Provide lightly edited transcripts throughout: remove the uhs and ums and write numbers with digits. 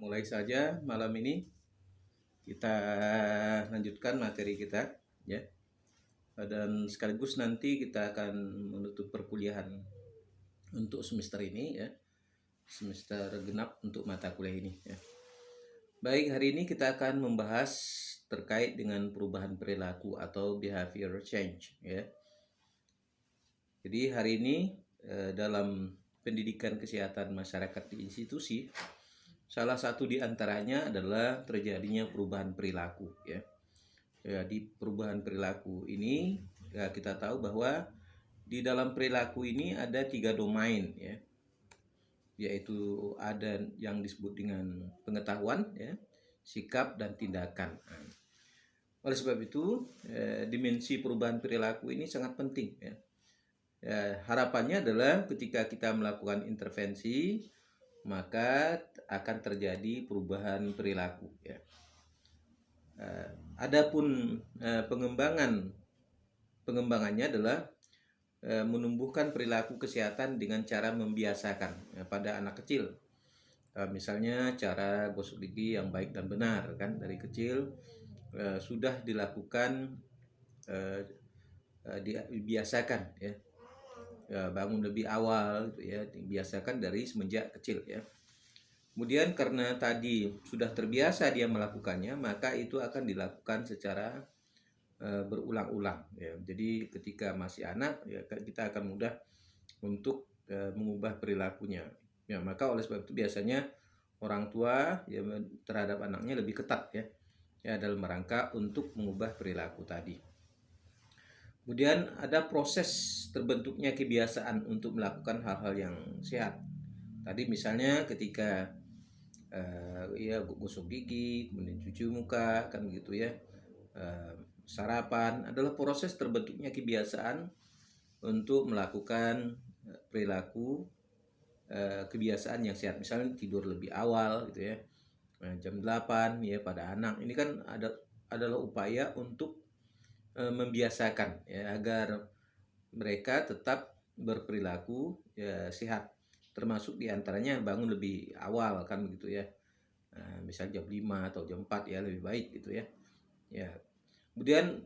mulai saja malam ini kita lanjutkan materi kita ya. Dan sekaligus nanti kita akan menutup perkuliahan untuk semester ini ya. Semester genap untuk mata kuliah ini ya. Baik, hari ini kita akan membahas terkait dengan perubahan perilaku atau behavior change ya. Jadi hari ini dalam pendidikan kesehatan masyarakat di institusi, salah satu di antaranya adalah terjadinya perubahan perilaku ya. Di perubahan perilaku ini ya, kita tahu bahwa di dalam perilaku ini ada 3 domain ya. Yaitu ada yang disebut dengan pengetahuan ya, sikap dan tindakan. Oleh sebab itu, dimensi perubahan perilaku ini sangat penting ya. Harapannya adalah ketika kita melakukan intervensi, maka akan terjadi perubahan perilaku ya. Adapun pengembangannya adalah menumbuhkan perilaku kesehatan dengan cara membiasakan pada anak kecil. Misalnya cara gosok gigi yang baik dan benar kan, dari kecil sudah dilakukan, dibiasakan ya. Bangun lebih awal gitu ya, dibiasakan dari semenjak kecil ya. Kemudian karena tadi sudah terbiasa dia melakukannya, maka itu akan dilakukan secara berulang-ulang ya. Jadi ketika masih anak ya, kita akan mudah untuk mengubah perilakunya ya. Maka oleh sebab itu biasanya orang tua ya terhadap anaknya lebih ketat ya dalam rangka untuk mengubah perilaku tadi. Kemudian ada proses terbentuknya kebiasaan untuk melakukan hal-hal yang sehat. Tadi misalnya ketika ya gosok gigi, kemudian cuci muka kan begitu ya. Sarapan adalah proses terbentuknya kebiasaan untuk melakukan perilaku kebiasaan yang sehat. Misalnya tidur lebih awal gitu ya, jam 8 ya pada anak. Ini kan adalah upaya untuk membiasakan ya, agar mereka tetap berperilaku ya, sehat. Termasuk diantaranya bangun lebih awal kan begitu ya. Misalnya jam 5 atau jam 4 ya lebih baik gitu ya. Ya. Kemudian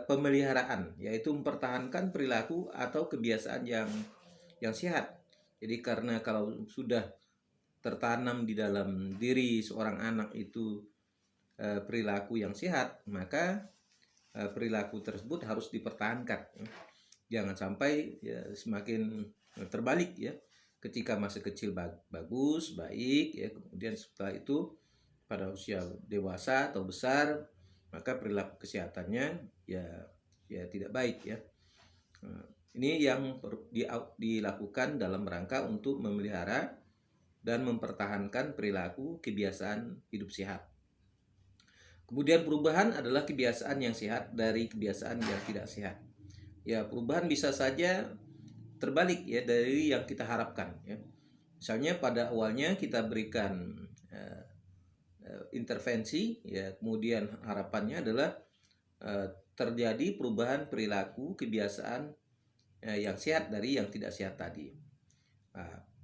pemeliharaan, yaitu mempertahankan perilaku atau kebiasaan yang sehat. Jadi karena kalau sudah tertanam di dalam diri seorang anak itu perilaku yang sehat, maka perilaku tersebut harus dipertahankan. Jangan sampai ya, semakin terbalik ya. Ketika masa kecil bagus, baik ya, kemudian setelah itu pada usia dewasa atau besar, maka perilaku kesehatannya ya tidak baik ya. Ini yang dilakukan dalam rangka untuk memelihara dan mempertahankan perilaku kebiasaan hidup sehat. Kemudian perubahan adalah kebiasaan yang sehat dari kebiasaan yang tidak sehat. Ya, perubahan bisa saja terbalik ya dari yang kita harapkan ya. Misalnya pada awalnya kita berikan intervensi ya, kemudian harapannya adalah terjadi perubahan perilaku kebiasaan yang sehat dari yang tidak sehat tadi.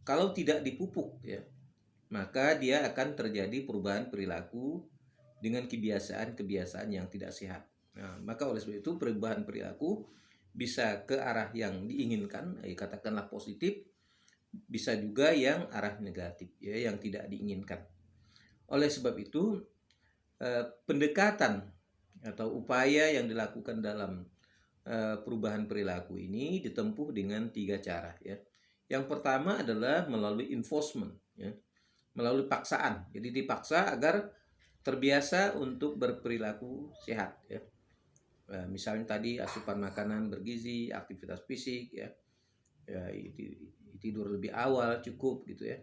Kalau tidak dipupuk ya, maka dia akan terjadi perubahan perilaku dengan kebiasaan-kebiasaan yang tidak sehat. Maka oleh sebab itu perubahan perilaku bisa ke arah yang diinginkan, katakanlah positif, bisa juga yang arah negatif ya, yang tidak diinginkan. Oleh sebab itu pendekatan atau upaya yang dilakukan dalam perubahan perilaku ini ditempuh dengan 3 cara ya. Yang pertama adalah melalui enforcement ya, melalui paksaan. Jadi dipaksa agar terbiasa untuk berperilaku sehat ya. Misalnya tadi asupan makanan bergizi, aktivitas fisik ya, tidur lebih awal cukup gitu ya.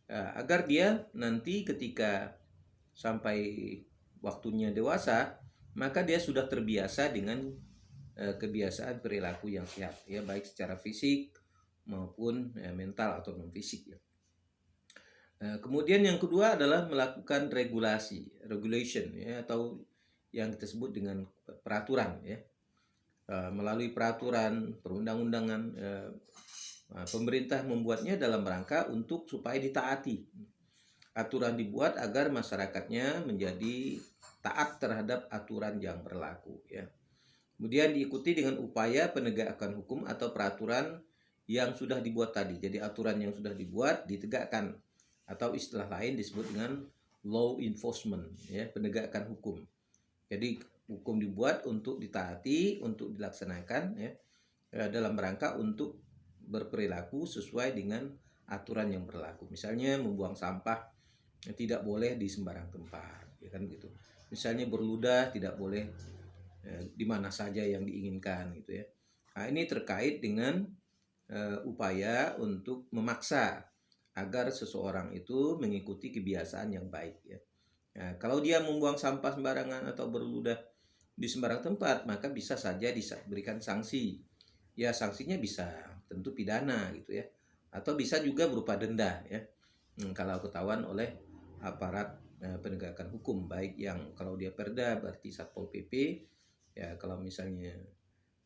Agar dia nanti ketika sampai waktunya dewasa, maka dia sudah terbiasa dengan kebiasaan perilaku yang sehat ya, baik secara fisik maupun mental atau non fisik ya. Kemudian yang kedua adalah melakukan regulation ya, atau yang kita sebut dengan peraturan ya. Melalui peraturan perundang-undangan, pemerintah membuatnya dalam rangka untuk supaya ditaati aturan dibuat agar masyarakatnya menjadi taat terhadap aturan yang berlaku ya. Kemudian diikuti dengan upaya penegakan hukum atau peraturan yang sudah dibuat tadi. Jadi aturan yang sudah dibuat ditegakkan, atau istilah lain disebut dengan law enforcement ya, penegakan hukum. Jadi hukum dibuat untuk ditaati, untuk dilaksanakan ya, dalam rangka untuk berperilaku sesuai dengan aturan yang berlaku. Misalnya membuang sampah tidak boleh di sembarang tempat, ya kan gitu. Misalnya berludah tidak boleh di mana saja yang diinginkan gitu ya. Nah, ini terkait dengan upaya untuk memaksa agar seseorang itu mengikuti kebiasaan yang baik ya. Nah, kalau dia membuang sampah sembarangan atau berludah di sembarang tempat, maka bisa saja diberikan sanksi. Ya, sanksinya bisa tentu pidana gitu ya. Atau bisa juga berupa denda ya. Kalau ketahuan oleh aparat penegakan hukum, baik yang kalau dia Perda berarti Satpol PP, ya kalau misalnya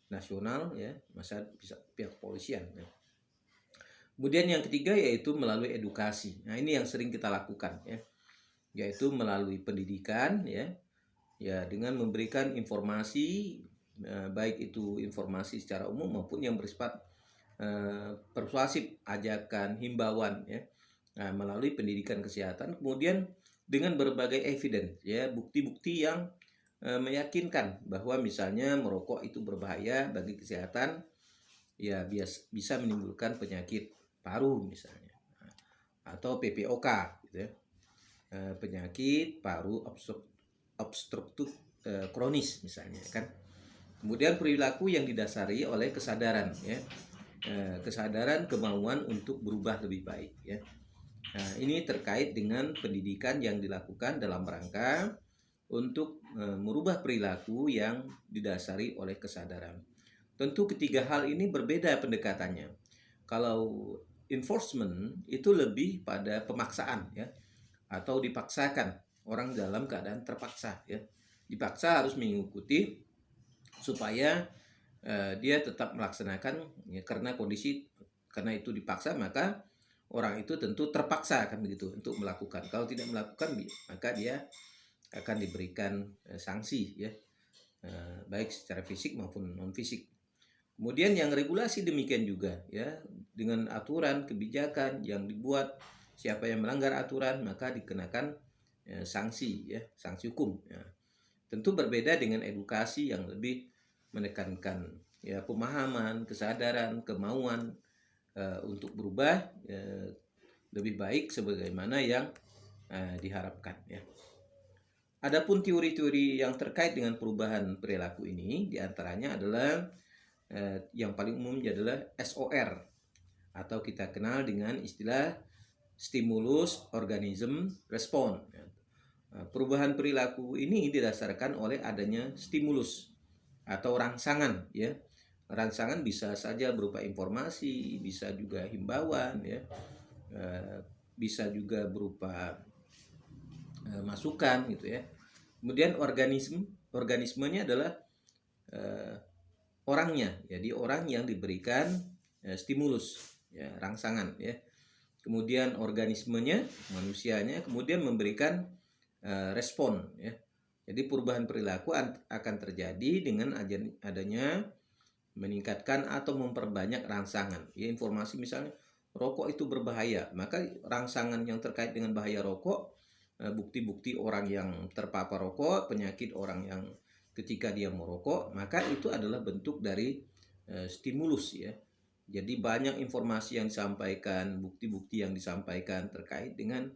nasional ya masa bisa pihak kepolisian ya. Kemudian yang ketiga yaitu melalui edukasi. Nah, ini yang sering kita lakukan ya, yaitu melalui pendidikan ya, ya dengan memberikan informasi baik itu informasi secara umum maupun yang bersifat persuasif, ajakan, himbauan ya. Nah, melalui pendidikan kesehatan, kemudian dengan berbagai evidence ya, bukti-bukti yang meyakinkan bahwa misalnya merokok itu berbahaya bagi kesehatan, ya bisa menimbulkan penyakit paru misalnya, atau PPOK gitu ya, penyakit paru obstruktif kronis misalnya kan. Kemudian perilaku yang didasari oleh kesadaran ya, kesadaran kemauan untuk berubah lebih baik ya. Nah, ini terkait dengan pendidikan yang dilakukan dalam rangka untuk merubah perilaku yang didasari oleh kesadaran. Tentu ketiga hal ini berbeda pendekatannya. Kalau enforcement itu lebih pada pemaksaan ya, atau dipaksakan, orang dalam keadaan terpaksa ya. Dipaksa harus mengikuti supaya dia tetap melaksanakan ya, karena itu dipaksa, maka orang itu tentu terpaksa kan begitu untuk melakukan. Kalau tidak melakukan maka dia akan diberikan sanksi ya, baik secara fisik maupun non fisik. Kemudian yang regulasi demikian juga ya, dengan aturan kebijakan yang dibuat, siapa yang melanggar aturan maka dikenakan sanksi ya, sanksi hukum ya. Tentu berbeda dengan edukasi yang lebih menekankan ya pemahaman, kesadaran, kemauan untuk berubah lebih baik sebagaimana yang diharapkan ya. Adapun teori-teori yang terkait dengan perubahan perilaku ini diantaranya adalah yang paling umum adalah SOR, atau kita kenal dengan istilah stimulus organism response. Perubahan perilaku ini didasarkan oleh adanya stimulus atau rangsangan ya. Rangsangan bisa saja berupa informasi, bisa juga himbauan ya, bisa juga berupa masukan gitu ya. Kemudian organismenya adalah orangnya, jadi orang yang diberikan stimulus ya, rangsangan ya. Kemudian organismenya, manusianya, kemudian memberikan respon ya. Jadi perubahan perilaku akan terjadi dengan adanya meningkatkan atau memperbanyak rangsangan ya, informasi misalnya rokok itu berbahaya, maka rangsangan yang terkait dengan bahaya rokok, bukti-bukti orang yang terpapar rokok, penyakit orang yang ketika dia merokok, maka itu adalah bentuk dari stimulus ya. Jadi banyak informasi yang disampaikan, bukti-bukti yang disampaikan terkait dengan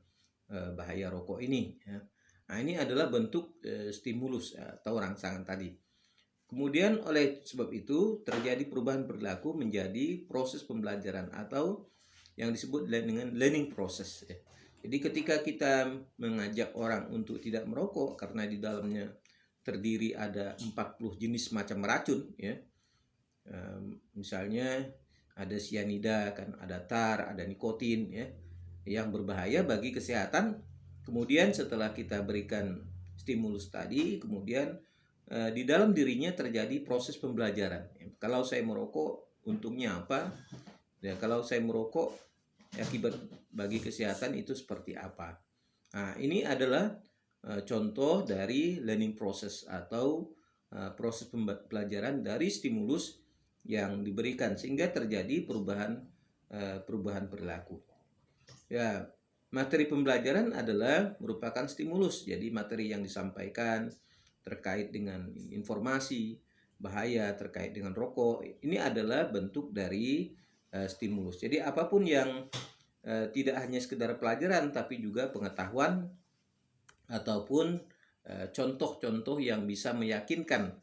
bahaya rokok ini ya. Nah, ini adalah bentuk stimulus atau rangsangan tadi. Kemudian oleh sebab itu terjadi perubahan perilaku menjadi proses pembelajaran atau yang disebut dengan learning process ya. Jadi ketika kita mengajak orang untuk tidak merokok karena di dalamnya terdiri ada 40 jenis macam racun ya. Misalnya ada sianida kan, ada tar, ada nikotin ya, yang berbahaya bagi kesehatan. Kemudian setelah kita berikan stimulus tadi, kemudian di dalam dirinya terjadi proses pembelajaran. Kalau saya merokok untungnya apa? Ya, kalau saya merokok akibat bagi kesehatan itu seperti apa? Nah, ini adalah contoh dari learning process atau proses pembelajaran dari stimulus yang diberikan sehingga terjadi perubahan perilaku. Ya, materi pembelajaran adalah merupakan stimulus. Jadi materi yang disampaikan terkait dengan informasi bahaya terkait dengan rokok ini adalah bentuk dari stimulus. Jadi apapun yang tidak hanya sekedar pelajaran tapi juga pengetahuan ataupun contoh-contoh yang bisa meyakinkan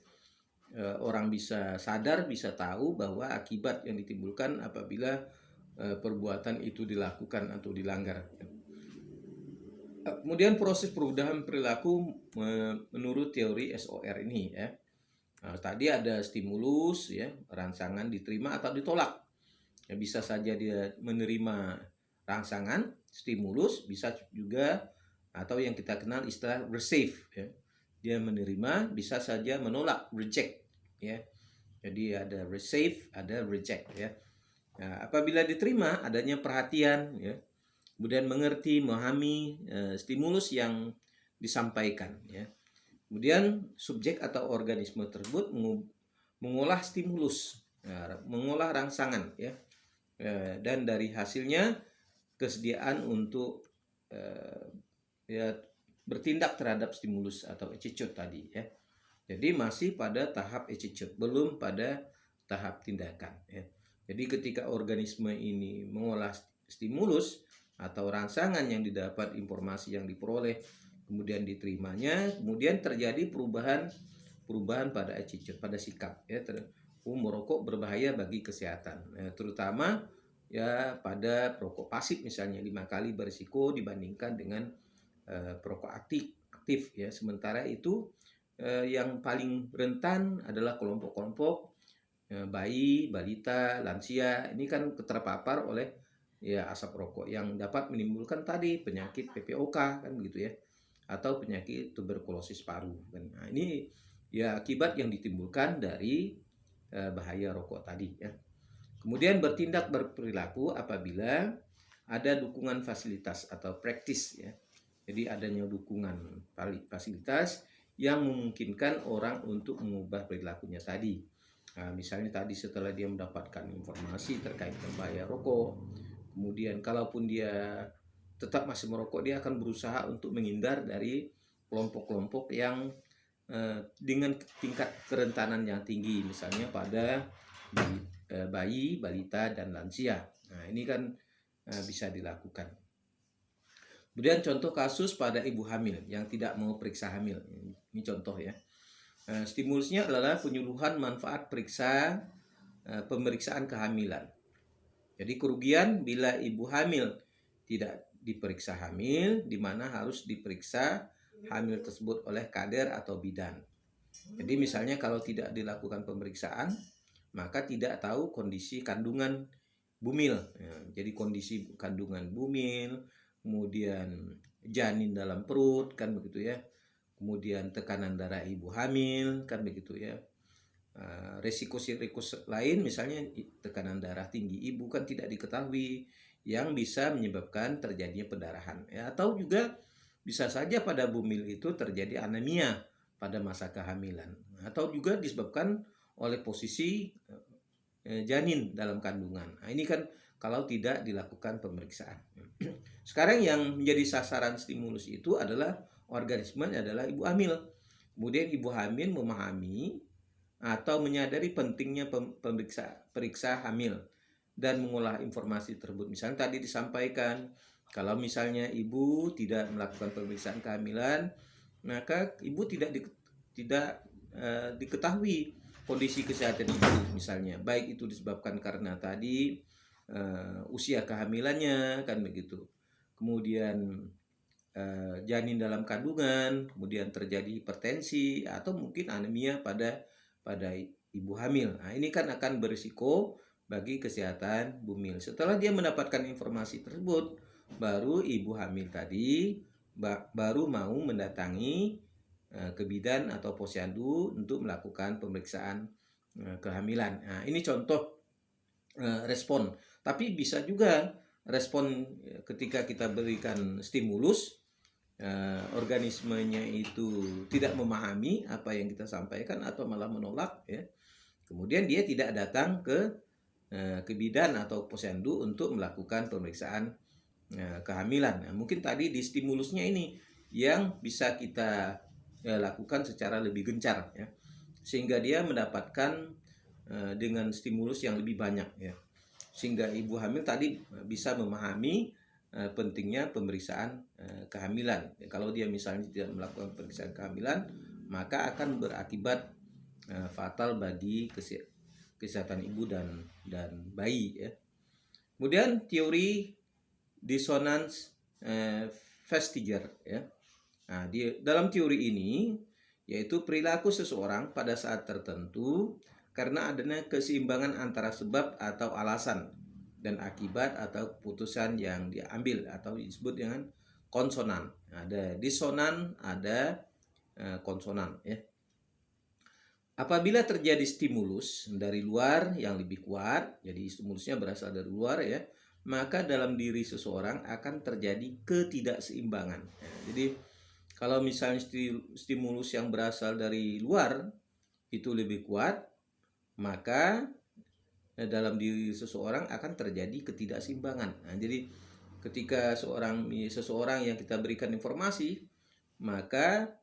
orang bisa sadar, bisa tahu bahwa akibat yang ditimbulkan apabila perbuatan itu dilakukan atau dilanggar. Kemudian proses perubahan perilaku menurut teori SOR ini ya. Nah, tadi ada stimulus ya, rangsangan diterima atau ditolak. Ya, bisa saja dia menerima rangsangan, stimulus, bisa juga atau yang kita kenal istilah receive ya. Dia menerima, bisa saja menolak, reject ya. Jadi ada receive, ada reject ya. Nah, apabila diterima adanya perhatian ya, kemudian mengerti, memahami stimulus yang disampaikan ya. Kemudian subjek atau organisme tersebut mengolah stimulus, mengolah rangsangan ya. Dan dari hasilnya kesediaan untuk ya bertindak terhadap stimulus atau attitude tadi ya. Jadi masih pada tahap attitude, belum pada tahap tindakan ya. Jadi ketika organisme ini mengolah stimulus atau rangsangan yang didapat, informasi yang diperoleh, kemudian diterimanya, kemudian terjadi perubahan pada attitude, pada sikap ya. Merokok berbahaya bagi kesehatan ya, terutama ya pada perokok pasif misalnya 5 kali berisiko dibandingkan dengan perokok aktif ya. Sementara itu yang paling rentan adalah kelompok-kelompok bayi, balita, lansia. Ini kan terpapar oleh ya asap rokok yang dapat menimbulkan tadi penyakit PPOK kan begitu ya, atau penyakit tuberkulosis paru kan. Nah, ini ya akibat yang ditimbulkan dari bahaya rokok tadi ya. Kemudian bertindak berperilaku apabila ada dukungan fasilitas atau praktis ya. Jadi adanya dukungan fasilitas yang memungkinkan orang untuk mengubah perilakunya tadi. Nah, misalnya tadi setelah dia mendapatkan informasi terkait dengan bahaya rokok, kemudian kalaupun dia tetap masih merokok, dia akan berusaha untuk menghindar dari kelompok-kelompok yang dengan tingkat kerentanan yang tinggi, misalnya pada bayi, balita, dan lansia. Nah, ini kan bisa dilakukan. Kemudian contoh kasus pada ibu hamil yang tidak mau periksa hamil. Ini contoh ya. Stimulusnya adalah penyuluhan manfaat pemeriksaan kehamilan. Jadi kerugian bila ibu hamil tidak diperiksa hamil, di mana harus diperiksa hamil tersebut oleh kader atau bidan. Jadi misalnya kalau tidak dilakukan pemeriksaan, maka tidak tahu kondisi kandungan bumil. Ya, jadi kondisi kandungan bumil, kemudian janin dalam perut kan begitu ya, kemudian tekanan darah ibu hamil kan begitu ya, resiko lain misalnya tekanan darah tinggi ibu kan tidak diketahui yang bisa menyebabkan terjadinya pendarahan ya, atau juga bisa saja pada bumil itu terjadi anemia pada masa kehamilan, atau juga disebabkan oleh posisi janin dalam kandungan. Nah, ini kan kalau tidak dilakukan pemeriksaan. Sekarang yang menjadi sasaran stimulus itu adalah organisme adalah ibu hamil. Kemudian ibu hamil memahami atau menyadari pentingnya periksa hamil dan mengolah informasi tersebut. Misalnya tadi disampaikan, kalau misalnya ibu tidak melakukan pemeriksaan kehamilan, maka ibu tidak diketahui kondisi kesehatan ibu misalnya, baik itu disebabkan karena tadi usia kehamilannya kan begitu, kemudian janin dalam kandungan, kemudian terjadi hipertensi atau mungkin anemia pada ibu hamil. Nah, ini kan akan berisiko bagi kesehatan bumil. Setelah dia mendapatkan informasi tersebut, baru ibu hamil tadi baru mau mendatangi ke bidan atau posyandu untuk melakukan pemeriksaan kehamilan. Nah, ini contoh respon. Tapi bisa juga respon ketika kita berikan stimulus organismenya itu tidak memahami apa yang kita sampaikan atau malah menolak, ya, kemudian dia tidak datang ke bidan atau posyandu untuk melakukan pemeriksaan kehamilan. Nah, mungkin tadi di stimulusnya ini yang bisa kita lakukan secara lebih gencar, ya, sehingga dia mendapatkan dengan stimulus yang lebih banyak, ya, sehingga ibu hamil tadi bisa memahami pentingnya pemeriksaan kehamilan. Ya, kalau dia misalnya tidak melakukan pemeriksaan kehamilan, maka akan berakibat fatal bagi kesehatan ibu dan bayi, ya. Kemudian teori dissonance vestiger, ya. Nah, dalam teori ini yaitu perilaku seseorang pada saat tertentu karena adanya keseimbangan antara sebab atau alasan dan akibat atau keputusan yang diambil atau disebut dengan konsonan. Ada disonan, ada konsonan, ya. Apabila terjadi stimulus dari luar yang lebih kuat, jadi stimulusnya berasal dari luar, ya, maka dalam diri seseorang akan terjadi ketidakseimbangan. Jadi kalau misalnya stimulus yang berasal dari luar itu lebih kuat, maka dalam diri seseorang akan terjadi ketidakseimbangan. Nah, jadi ketika seseorang yang kita berikan informasi, maka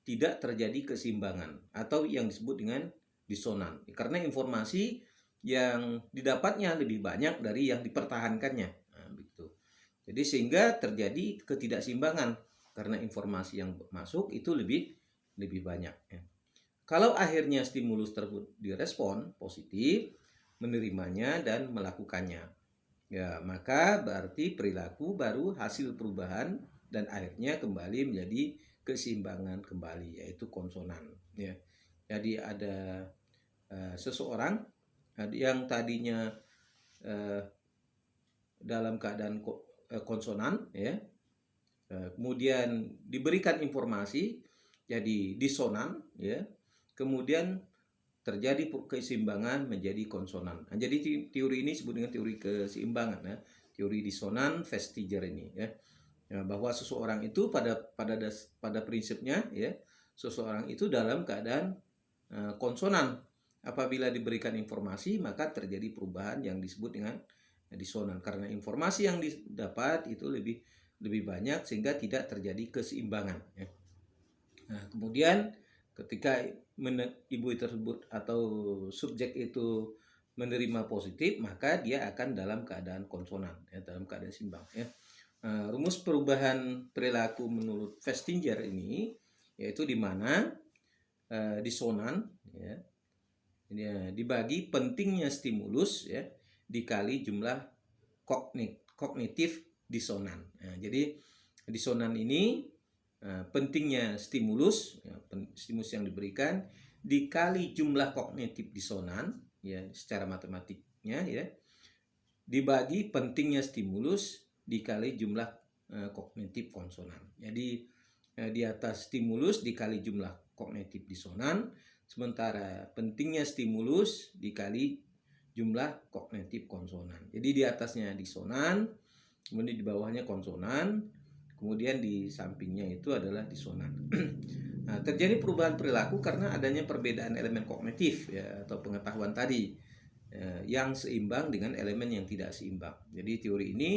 tidak terjadi keseimbangan atau yang disebut dengan disonan, karena informasi yang didapatnya lebih banyak dari yang dipertahankannya. Nah, begitu. Jadi sehingga terjadi ketidakseimbangan karena informasi yang masuk itu lebih banyak, ya. Kalau akhirnya stimulus tersebut direspon positif, menerimanya dan melakukannya, ya, maka berarti perilaku baru hasil perubahan dan akhirnya kembali menjadi keseimbangan kembali, yaitu konsonan, ya. Jadi ada seseorang yang tadinya dalam keadaan konsonan, ya, kemudian diberikan informasi jadi disonan, ya, kemudian terjadi keseimbangan menjadi konsonan. Nah, jadi teori ini disebut dengan teori keseimbangan, ya, teori disonan vestiger ini, ya. Ya, bahwa seseorang itu pada prinsipnya, ya, seseorang itu dalam keadaan konsonan. Apabila diberikan informasi maka terjadi perubahan yang disebut dengan disonan karena informasi yang didapat itu lebih banyak sehingga tidak terjadi keseimbangan, ya. Nah, kemudian ketika ibu tersebut atau subjek itu menerima positif, maka dia akan dalam keadaan konsonan, ya, dalam keadaan seimbang, ya. Rumus perubahan perilaku menurut Festinger ini yaitu di mana disonan, ya, dibagi pentingnya stimulus, ya, dikali jumlah kognitif disonan. Nah, jadi disonan ini pentingnya stimulus, ya, stimulus yang diberikan dikali jumlah kognitif disonan, ya, secara matematiknya, ya, dibagi pentingnya stimulus dikali jumlah kognitif konsonan. Jadi di atas stimulus dikali jumlah kognitif disonan, sementara pentingnya stimulus dikali jumlah kognitif konsonan. Jadi di atasnya disonan, kemudian di bawahnya konsonan, kemudian di sampingnya itu adalah disonan. Nah, terjadi perubahan perilaku karena adanya perbedaan elemen kognitif, ya, atau pengetahuan tadi yang seimbang dengan elemen yang tidak seimbang. Jadi teori ini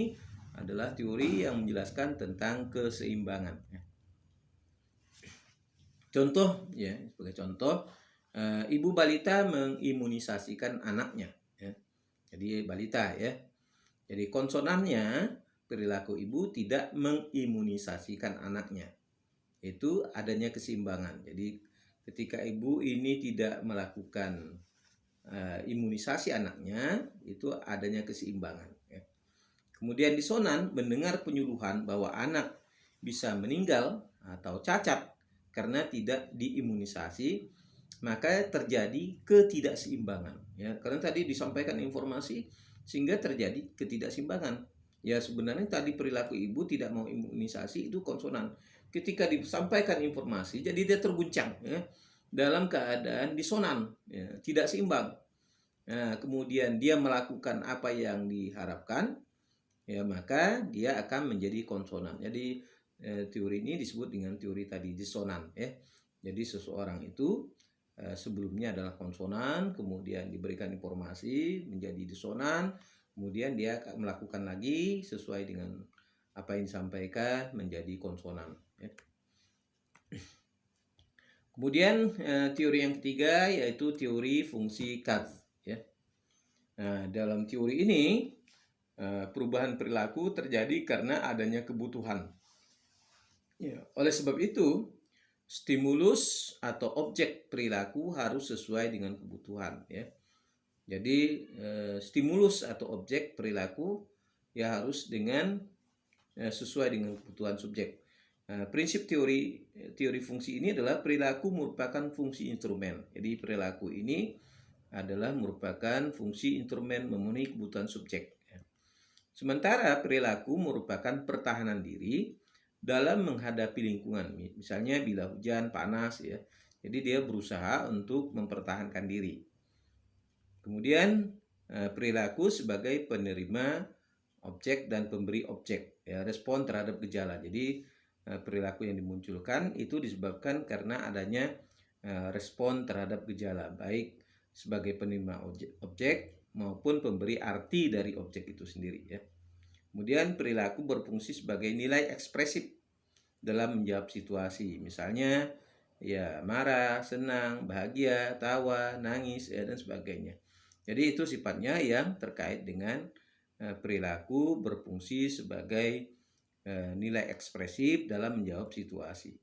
adalah teori yang menjelaskan tentang keseimbangan, ya. Contoh, ya, sebagai contoh, ibu balita mengimunisasikan anaknya, ya. Jadi balita, ya. Jadi konsonannya perilaku ibu tidak mengimunisasikan anaknya. Itu adanya keseimbangan. Jadi ketika ibu ini tidak melakukan imunisasi anaknya, itu adanya keseimbangan, ya. Kemudian disonan mendengar penyuluhan bahwa anak bisa meninggal atau cacat karena tidak diimunisasi, maka terjadi ketidakseimbangan, ya. Karena tadi disampaikan informasi sehingga terjadi ketidakseimbangan. Ya, sebenarnya tadi perilaku ibu tidak mau imunisasi itu konsonan. Ketika disampaikan informasi, jadi dia terguncang, ya, dalam keadaan disonan, ya, tidak seimbang. Nah, kemudian dia melakukan apa yang diharapkan, ya, maka dia akan menjadi konsonan. Jadi teori ini disebut dengan teori tadi disonan ya. Jadi seseorang itu sebelumnya adalah konsonan, kemudian diberikan informasi menjadi disonan, kemudian dia melakukan lagi sesuai dengan apa yang disampaikan menjadi konsonan ya. Kemudian teori yang ketiga yaitu teori fungsi Katz ya. Nah, dalam teori ini perubahan perilaku terjadi karena adanya kebutuhan. Ya, oleh sebab itu stimulus atau objek perilaku harus sesuai dengan kebutuhan ya. Jadi stimulus atau objek perilaku ya harus dengan sesuai dengan kebutuhan subjek. Prinsip teori fungsi ini adalah perilaku merupakan fungsi instrumen. Jadi perilaku ini adalah merupakan fungsi instrumen memenuhi kebutuhan subjek. Sementara perilaku merupakan pertahanan diri dalam menghadapi lingkungan. Misalnya bila hujan, panas ya. Jadi dia berusaha untuk mempertahankan diri. Kemudian perilaku sebagai penerima objek dan pemberi objek ya, respon terhadap gejala. Jadi perilaku yang dimunculkan itu disebabkan karena adanya respon terhadap gejala, baik sebagai penerima objek maupun pemberi arti dari objek itu sendiri ya. Kemudian perilaku berfungsi sebagai nilai ekspresif dalam menjawab situasi, misalnya ya marah, senang, bahagia, tawa, nangis ya, dan sebagainya. Jadi itu sifatnya yang terkait dengan perilaku berfungsi sebagai nilai ekspresif dalam menjawab situasi.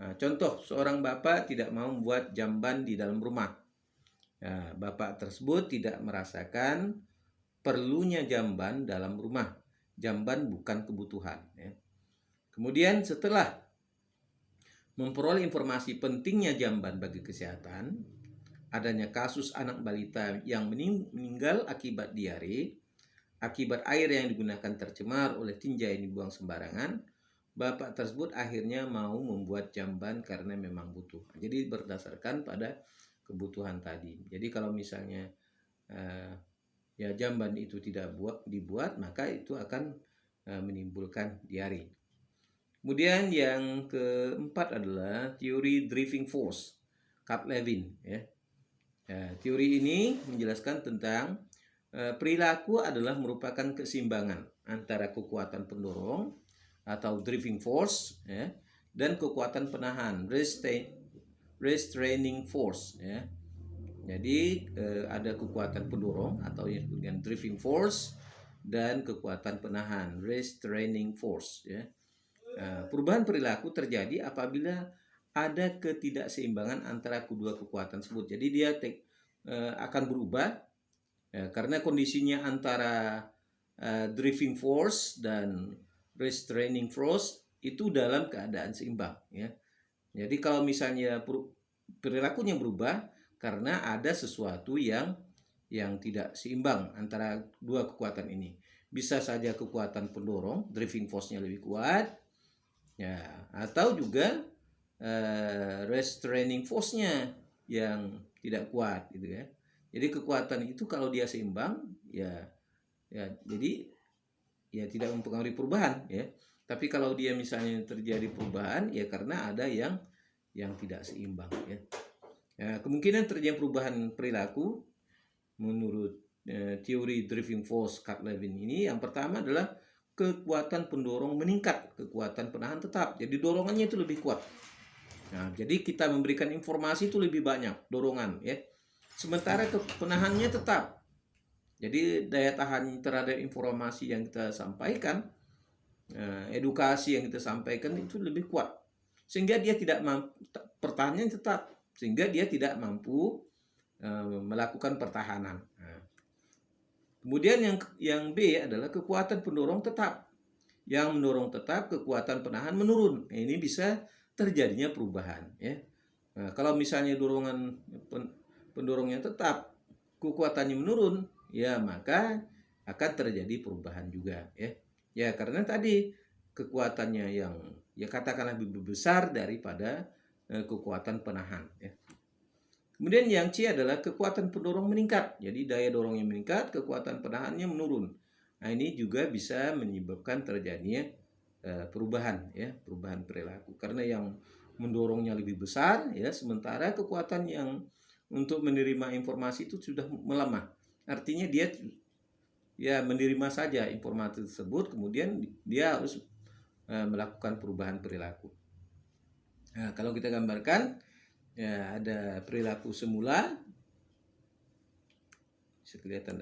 Nah, contoh, seorang bapak tidak mau membuat jamban di dalam rumah. Nah, bapak tersebut tidak merasakan perlunya jamban dalam rumah. Jamban bukan kebutuhan. Ya. Kemudian setelah memperoleh informasi pentingnya jamban bagi kesehatan, adanya kasus anak balita yang meninggal akibat diare, akibat air yang digunakan tercemar oleh tinja yang dibuang sembarangan, bapak tersebut akhirnya mau membuat jamban karena memang butuh. Jadi berdasarkan pada kebutuhan tadi. Jadi kalau misalnya ya jamban itu tidak dibuat, maka itu akan menimbulkan diare. Kemudian yang keempat adalah teori driving force, Kaplan-Leviin. Ya. Teori ini menjelaskan tentang perilaku adalah merupakan keseimbangan antara kekuatan pendorong atau driving force ya, dan kekuatan penahan restraining force ya. Jadi ada kekuatan pendorong atau yang disebut dengan driving force dan kekuatan penahan restraining force ya. Perubahan perilaku terjadi apabila ada ketidakseimbangan antara kedua kekuatan tersebut. Jadi dia akan berubah ya, karena kondisinya antara driving force dan restraining force itu dalam keadaan seimbang ya. Jadi kalau misalnya perilakunya berubah karena ada sesuatu yang tidak seimbang antara dua kekuatan ini. Bisa saja kekuatan pendorong, driving force-nya lebih kuat ya, atau juga restraining force-nya yang tidak kuat gitu ya. Jadi kekuatan itu kalau dia seimbang ya jadi ya tidak mempengaruhi perubahan ya. Tapi kalau dia misalnya terjadi perubahan ya karena ada yang tidak seimbang ya. Kemungkinan terjadi perubahan perilaku menurut teori driving force Kaplan-Leviin ini yang pertama adalah kekuatan pendorong meningkat, kekuatan penahan tetap. Jadi dorongannya itu lebih kuat. Nah, jadi kita memberikan informasi itu lebih banyak dorongan ya. Sementara penahannya tetap. Jadi daya tahan terhadap informasi yang kita sampaikan, edukasi yang kita sampaikan itu lebih kuat. Sehingga dia tidak mampu, pertahanannya tetap. Sehingga dia tidak mampu melakukan pertahanan. Nah. Kemudian yang B adalah kekuatan pendorong tetap. Yang mendorong tetap, kekuatan penahan menurun. Nah, ini bisa terjadinya perubahan. Ya. Nah, kalau misalnya dorongan pendorongnya tetap, kekuatannya menurun, ya maka akan terjadi perubahan juga ya. Ya karena tadi kekuatannya yang ya katakanlah lebih besar daripada kekuatan penahan ya. Kemudian yang C adalah kekuatan pendorong meningkat. Jadi daya dorongnya meningkat, kekuatan penahannya menurun. Nah, ini juga bisa menyebabkan terjadinya perubahan ya, perubahan perilaku. Karena yang mendorongnya lebih besar ya, sementara kekuatan yang untuk menerima informasi itu sudah melemah. Artinya dia ya menerima saja informasi tersebut, kemudian dia harus melakukan perubahan perilaku. Nah, kalau kita gambarkan ya, ada perilaku semula, bisa kelihatan.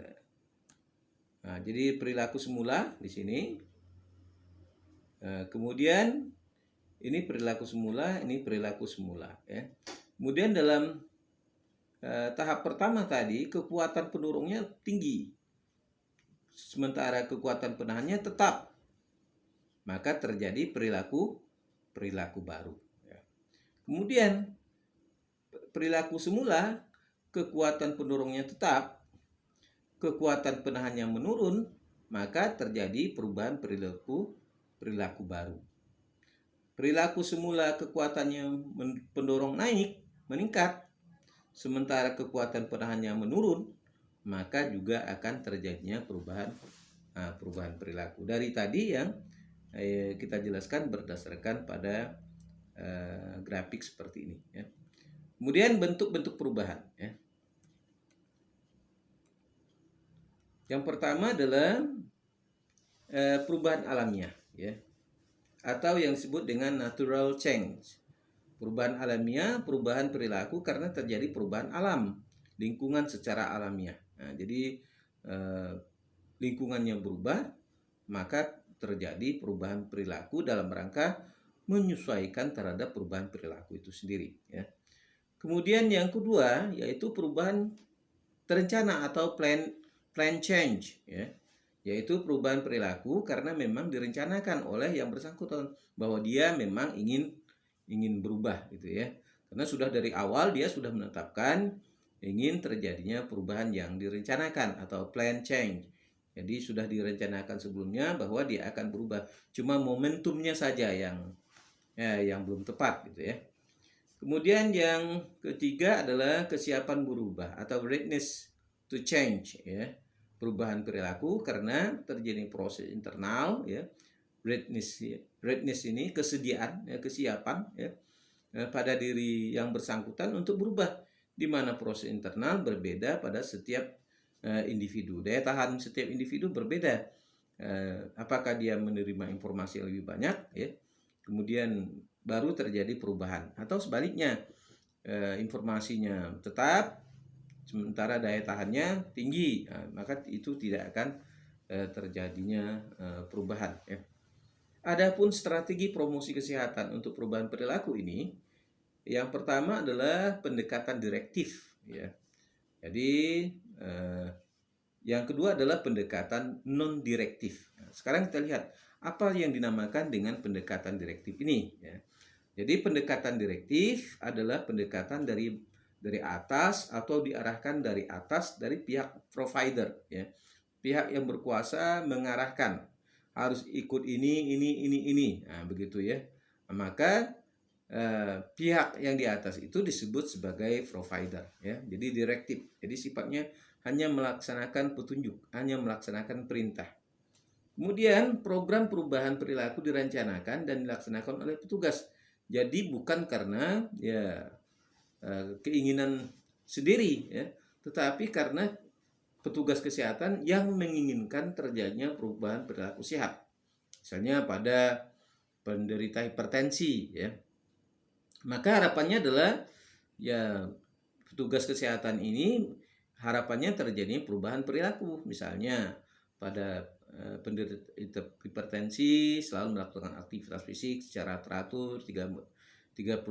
Nah, jadi perilaku semula di sini. Kemudian ini perilaku semula, ini perilaku semula ya. Kemudian dalam tahap pertama tadi kekuatan pendorongnya tinggi, sementara kekuatan penahannya tetap, maka terjadi perilaku baru ya. Kemudian perilaku semula, kekuatan pendorongnya tetap, kekuatan penahannya menurun, maka terjadi perubahan perilaku baru. Perilaku semula kekuatannya pendorong naik, meningkat, sementara kekuatan penahannya menurun, maka juga akan terjadinya perubahan perilaku. Dari tadi yang kita jelaskan berdasarkan pada grafik seperti ini ya. Kemudian bentuk-bentuk perubahan ya. Yang pertama adalah perubahan alamiah ya, atau yang disebut dengan natural change. Perubahan alamiah, perubahan perilaku karena terjadi perubahan alam, lingkungan secara alamiah. Nah, jadi lingkungannya berubah, maka terjadi perubahan perilaku dalam rangka menyesuaikan terhadap perubahan perilaku itu sendiri ya. Kemudian yang kedua yaitu perubahan terencana atau plan change ya, yaitu perubahan perilaku karena memang direncanakan oleh yang bersangkutan bahwa dia memang ingin berubah gitu ya. Karena sudah dari awal dia sudah menetapkan ingin terjadinya perubahan yang direncanakan atau plan change. Jadi sudah direncanakan sebelumnya bahwa dia akan berubah. Cuma momentumnya saja yang belum tepat gitu ya. Kemudian yang ketiga adalah kesiapan berubah atau readiness to change ya. Perubahan perilaku karena terjadi proses internal ya. Readiness ini kesediaan ya, kesiapan ya, pada diri yang bersangkutan untuk berubah, di mana proses internal berbeda pada setiap individu. Daya tahan setiap individu berbeda. Apakah dia menerima informasi yang lebih banyak ya, kemudian baru terjadi perubahan, atau sebaliknya informasinya tetap sementara daya tahannya tinggi, maka itu tidak akan terjadinya perubahan ya. Adapun strategi promosi kesehatan untuk perubahan perilaku ini, yang pertama adalah pendekatan direktif ya. Jadi yang kedua adalah pendekatan non direktif. Nah, sekarang kita lihat apa yang dinamakan dengan pendekatan direktif ini ya. Jadi pendekatan direktif adalah pendekatan dari atas atau diarahkan dari atas dari pihak provider ya. Pihak yang berkuasa mengarahkan harus ikut ini. Nah, begitu ya. Maka pihak yang di atas itu disebut sebagai provider ya. Jadi direktif. Jadi sifatnya hanya melaksanakan petunjuk, hanya melaksanakan perintah. Kemudian program perubahan perilaku direncanakan dan dilaksanakan oleh petugas. Jadi bukan karena ya keinginan sendiri ya, tetapi karena petugas kesehatan yang menginginkan terjadinya perubahan perilaku sehat. Misalnya pada penderita hipertensi ya. Maka harapannya adalah ya petugas kesehatan ini harapannya terjadi perubahan perilaku. Misalnya pada penderita hipertensi selalu melakukan aktivitas fisik secara teratur 30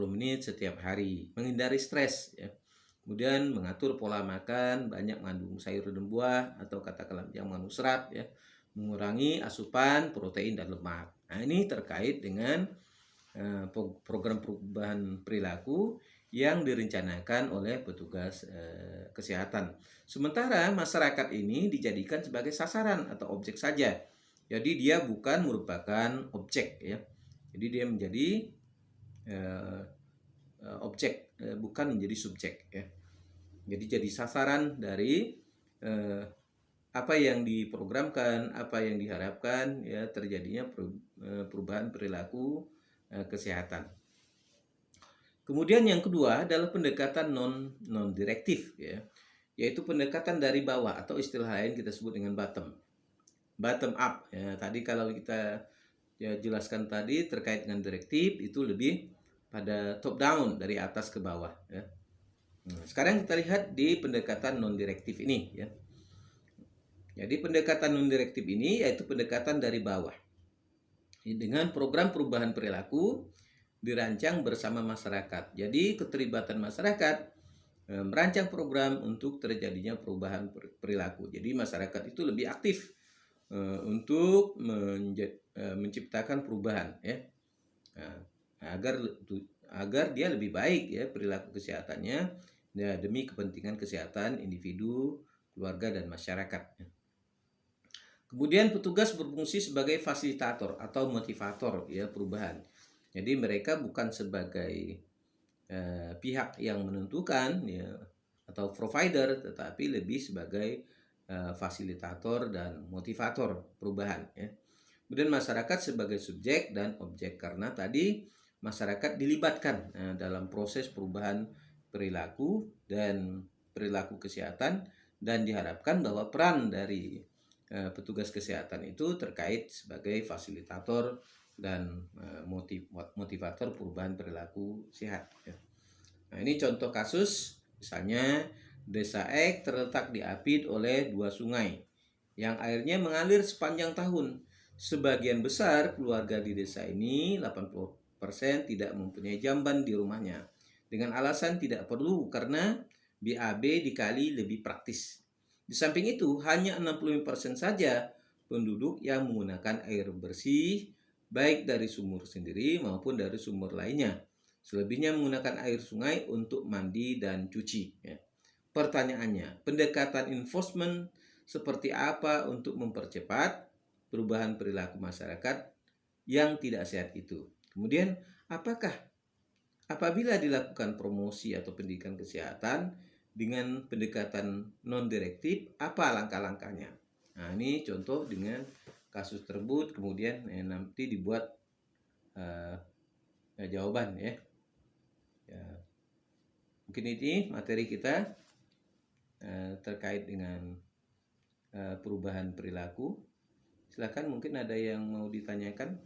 menit setiap hari, menghindari stres ya. Kemudian mengatur pola makan, banyak mengandung sayur dan buah atau katakanlah yang mengandung serat ya, mengurangi asupan protein dan lemak. Nah, ini terkait dengan program perubahan perilaku yang direncanakan oleh petugas kesehatan. Sementara masyarakat ini dijadikan sebagai sasaran atau objek saja. Jadi dia bukan merupakan objek ya. Jadi dia menjadi objek, bukan menjadi subjek ya. Jadi sasaran dari apa yang diprogramkan, apa yang diharapkan ya terjadinya perubahan perilaku kesehatan. Kemudian yang kedua adalah pendekatan non direktif ya, yaitu pendekatan dari bawah atau istilah lain kita sebut dengan bottom up ya. Tadi kalau kita ya jelaskan tadi terkait dengan direktif itu lebih pada top down dari atas ke bawah ya. Nah, sekarang kita lihat di pendekatan non direktif ini ya. Jadi pendekatan non direktif ini yaitu pendekatan dari bawah dengan program perubahan perilaku dirancang bersama masyarakat. Jadi keterlibatan masyarakat merancang program untuk terjadinya perubahan perilaku. Jadi masyarakat itu lebih aktif untuk menciptakan perubahan ya. Agar dia lebih baik ya perilaku kesehatannya ya, demi kepentingan kesehatan individu, keluarga dan masyarakat. Kemudian petugas berfungsi sebagai fasilitator atau motivator ya perubahan. Jadi mereka bukan sebagai pihak yang menentukan ya atau provider, tetapi lebih sebagai fasilitator dan motivator perubahan ya. Kemudian masyarakat sebagai subjek dan objek, karena tadi masyarakat dilibatkan dalam proses perubahan perilaku dan perilaku kesehatan, dan diharapkan bahwa peran dari petugas kesehatan itu terkait sebagai fasilitator dan motivator perubahan perilaku sehat ya. Nah, ini contoh kasus, misalnya Desa Ek terletak diapit oleh 2 sungai yang airnya mengalir sepanjang tahun. Sebagian besar keluarga di desa ini 80% tidak mempunyai jamban di rumahnya dengan alasan tidak perlu karena BAB di kali lebih praktis. Di samping itu, hanya 65% saja penduduk yang menggunakan air bersih baik dari sumur sendiri maupun dari sumur lainnya. Selebihnya menggunakan air sungai untuk mandi dan cuci ya. Pertanyaannya, pendekatan enforcement seperti apa untuk mempercepat perubahan perilaku masyarakat yang tidak sehat itu? Kemudian, apabila dilakukan promosi atau pendidikan kesehatan dengan pendekatan non-direktif, apa langkah-langkahnya? Nah, ini contoh dengan kasus tersebut, kemudian nanti dibuat jawaban ya. Mungkin ini materi kita terkait dengan perubahan perilaku. Silakan, mungkin ada yang mau ditanyakan.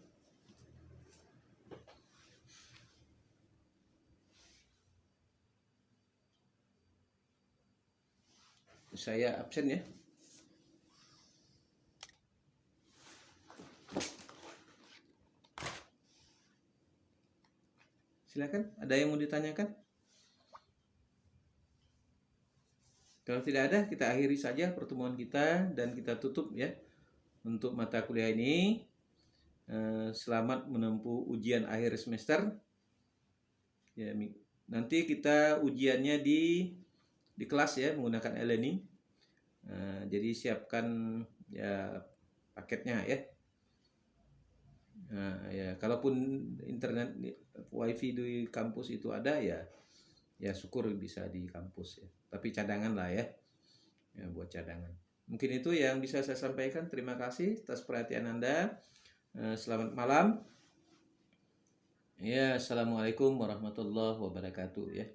Saya absen ya. Silakan, ada yang mau ditanyakan? Kalau tidak ada, kita akhiri saja pertemuan kita dan kita tutup ya untuk mata kuliah ini. Selamat menempuh ujian akhir semester. Ya, nanti kita ujiannya di kelas ya menggunakan e-learning. Jadi siapkan ya paketnya ya. Ya kalaupun internet wifi di kampus itu ada ya syukur bisa di kampus ya. Tapi cadangan lah ya buat cadangan. Mungkin itu yang bisa saya sampaikan. Terima kasih atas perhatian Anda. Selamat malam. Ya, assalamualaikum warahmatullahi wabarakatuh ya.